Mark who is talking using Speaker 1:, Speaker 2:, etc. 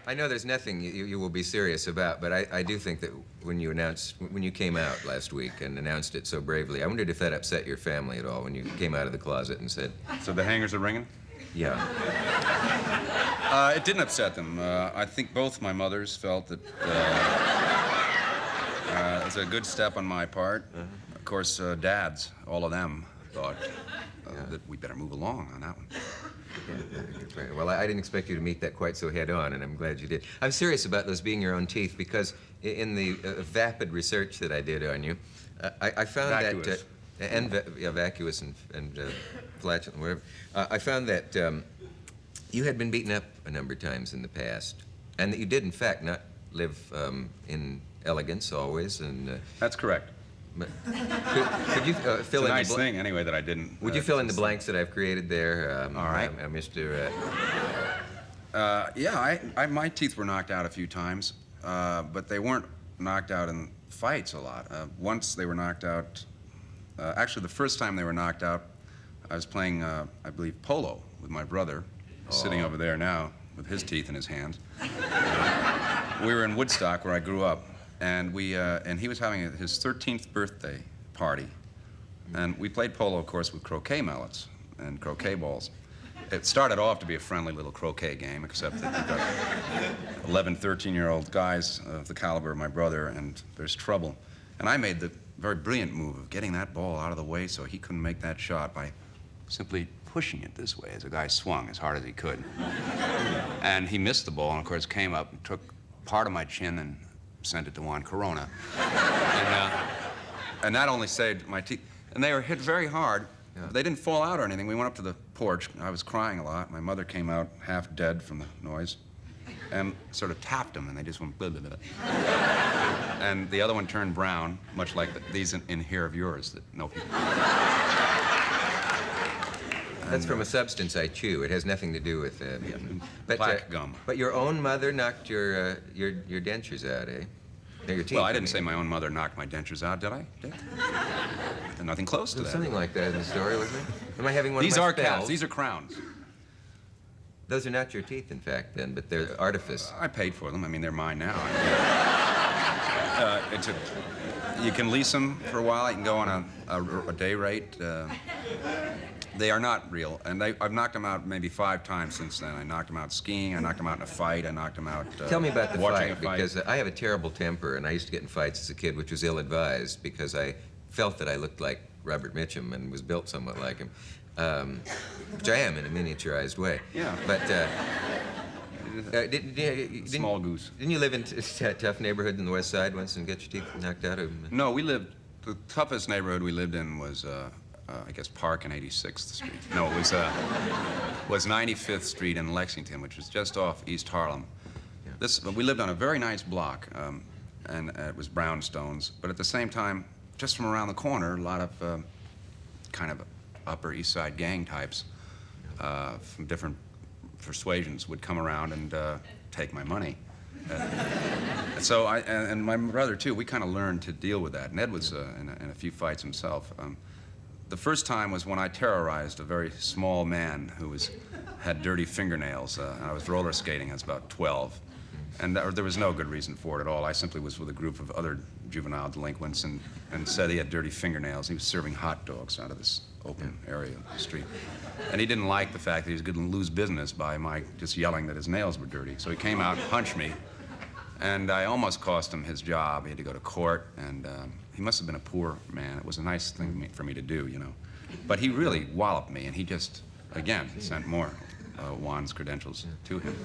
Speaker 1: I know there's nothing you will be serious about, but I do think that when you came out last week and announced it so bravely, I wondered if that upset your family at all when you came out of the closet and said...
Speaker 2: So the hangers are ringing?
Speaker 1: Yeah.
Speaker 2: It didn't upset them. I think both my mothers felt that it was a good step on my part. Of course, dads, all of them, thought that we better move along on that one.
Speaker 1: Yeah, well, I didn't expect you to meet that quite so head-on, and I'm glad you did. I'm serious about those being your own teeth, because in the vapid research that I did on you, I found
Speaker 2: vacuous.
Speaker 1: Vacuous and flatulent, whatever. I found that you had been beaten up a number of times in the past, and that you did, in fact, not live in elegance always, and...
Speaker 2: That's correct.
Speaker 1: But could you fill
Speaker 2: it's
Speaker 1: in
Speaker 2: a nice thing, anyway, that I didn't...
Speaker 1: Would you fill in the blanks that I've created there,
Speaker 2: all right.
Speaker 1: Mr.
Speaker 2: Yeah, my teeth were knocked out a few times, but they weren't knocked out in fights a lot. Once they were knocked out... actually, the first time they were knocked out, I was playing, I believe, polo with my brother, sitting over there now with his teeth in his hands. We were in Woodstock, where I grew up. And he was having his 13th birthday party. And we played polo, of course, with croquet mallets and croquet balls. It started off to be a friendly little croquet game, except that you've got 11, 13-year-old guys of the caliber of my brother, and there's trouble. And I made the very brilliant move of getting that ball out of the way so he couldn't make that shot by simply pushing it this way as the guy swung as hard as he could. And he missed the ball, and of course came up and took part of my chin and sent it to Juan Corona. And that only saved my teeth. And they were hit very hard. Yeah. They didn't fall out or anything. We went up to the porch. I was crying a lot. My mother came out half dead from the noise and sort of tapped them, and they just went blah, blah, blah. And the other one turned brown, much like these in here of yours that no people...
Speaker 1: That's from a substance I chew. It has nothing to do with
Speaker 2: black gum.
Speaker 1: But your own mother knocked your dentures out, eh? No, your teeth.
Speaker 2: Well, I didn't say my own mother knocked my dentures out, did I? Nothing close to that.
Speaker 1: Something like that in the story, wasn't it? Am I having one
Speaker 2: These
Speaker 1: of my
Speaker 2: are
Speaker 1: spells?
Speaker 2: cats. These are crowns.
Speaker 1: Those are not your teeth, in fact, then, but they're artifice.
Speaker 2: I paid for them. I mean, they're mine now. You can lease them for a while. You can go on a day rate. They are not real, and I've knocked them out maybe 5 times since then. I knocked them out skiing, I knocked them out in a fight, I knocked them out
Speaker 1: Tell me about the
Speaker 2: watching
Speaker 1: fight,
Speaker 2: a fight.
Speaker 1: because I have a terrible temper, and I used to get in fights as a kid, which was ill-advised, because I felt that I looked like Robert Mitchum and was built somewhat like him, which I am in a miniaturized way.
Speaker 2: Yeah.
Speaker 1: But
Speaker 2: small goose.
Speaker 1: Didn't you live in a tough neighborhood in the West Side once and get your teeth knocked out?
Speaker 2: No, the toughest neighborhood we lived in was I guess Park and 86th Street. No, it was 95th Street in Lexington, which was just off East Harlem. Yeah. We lived on a very nice block, and it was brownstones. But at the same time, just from around the corner, a lot of kind of Upper East Side gang types from different persuasions would come around and take my money. So and my brother too. We kind of learned to deal with that. Ned was in a few fights himself. The first time was when I terrorized a very small man who had dirty fingernails. I was roller skating. I was about 12. And there was no good reason for it at all. I simply was with a group of other juvenile delinquents and said he had dirty fingernails. He was serving hot dogs out of this open area of the street. And he didn't like the fact that he was going to lose business by my just yelling that his nails were dirty. So he came out and punched me. And I almost cost him his job. He had to go to court, and he must have been a poor man. It was a nice thing for me to do, you know. But he really walloped me, and he just, again, sent more Juan's credentials to him.